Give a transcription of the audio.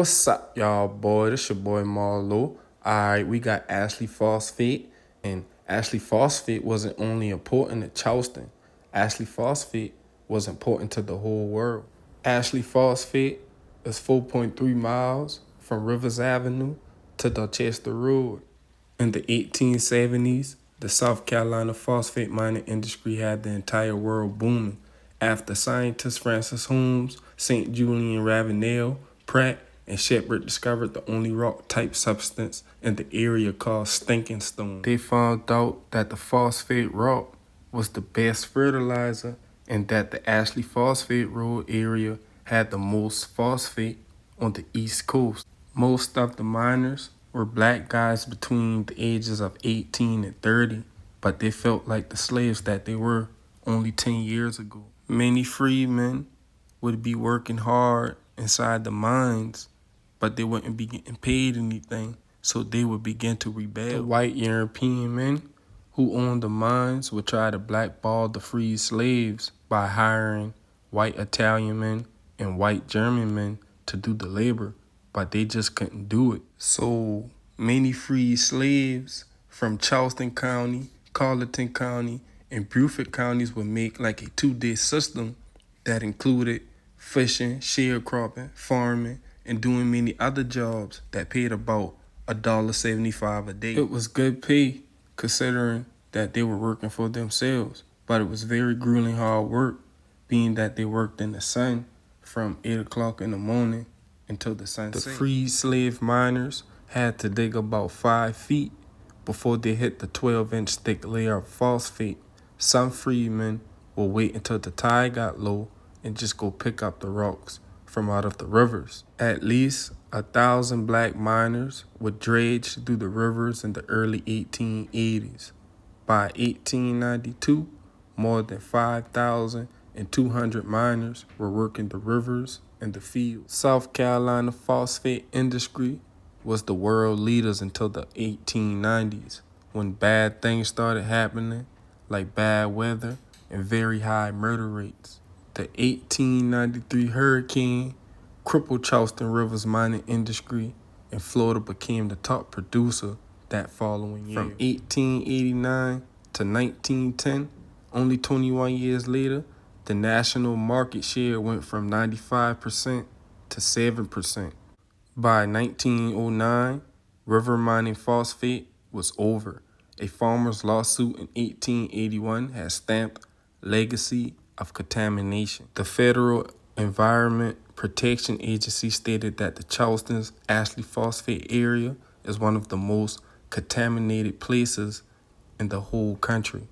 What's up, y'all, boy? This your boy Marlo. Alright, we got Ashley Phosphate, and Ashley Phosphate wasn't only important to Charleston. Ashley Phosphate was important to the whole world. Ashley Phosphate is 4.3 miles from Rivers Avenue to Dorchester Road. In the 1870s, the South Carolina phosphate mining industry had the entire world booming after scientists Francis Holmes, St. Julian Ravenel, Pratt, and Shepard discovered the only rock-type substance in the area called stinking stone. They found out that the phosphate rock was the best fertilizer and that the Ashley Phosphate Road area had the most phosphate on the East Coast. Most of the miners were black guys between the ages of 18 and 30, but they felt like the slaves that they were only 10 years ago. Many freedmen would be working hard inside the mines, but they wouldn't be getting paid anything, so they would begin to rebel. The white European men who owned the mines would try to blackball the freed slaves by hiring white Italian men and white German men to do the labor, but they just couldn't do it. So many freed slaves from Charleston County, Carleton County, and Beaufort counties would make like a 2-day system that included fishing, sharecropping, farming, and doing many other jobs that paid about $1.75 a day. It was good pay considering that they were working for themselves, but it was very grueling hard work, being that they worked in the sun from 8 o'clock in the morning until the sun set. The freed slave miners had to dig about 5 feet before they hit the 12-inch thick layer of phosphate. Some freedmen will wait until the tide got low and just go pick up the rocks from out of the rivers. At least 1,000 black miners would dredge through the rivers in the early 1880s. By 1892, more than 5,200 miners were working the rivers and the fields. South Carolina phosphate industry was the world leaders until the 1890s, when bad things started happening, like bad weather and very high murder rates. The 1893 hurricane crippled Charleston River's mining industry, and Florida became the top producer that following year. From 1889 to 1910, only 21 years later, the national market share went from 95% to 7%. By 1909, river mining phosphate was over. A farmer's lawsuit in 1881 had stamped legacy of contamination. The Federal Environment Protection Agency stated that the Charleston's Ashley Phosphate area is one of the most contaminated places in the whole country.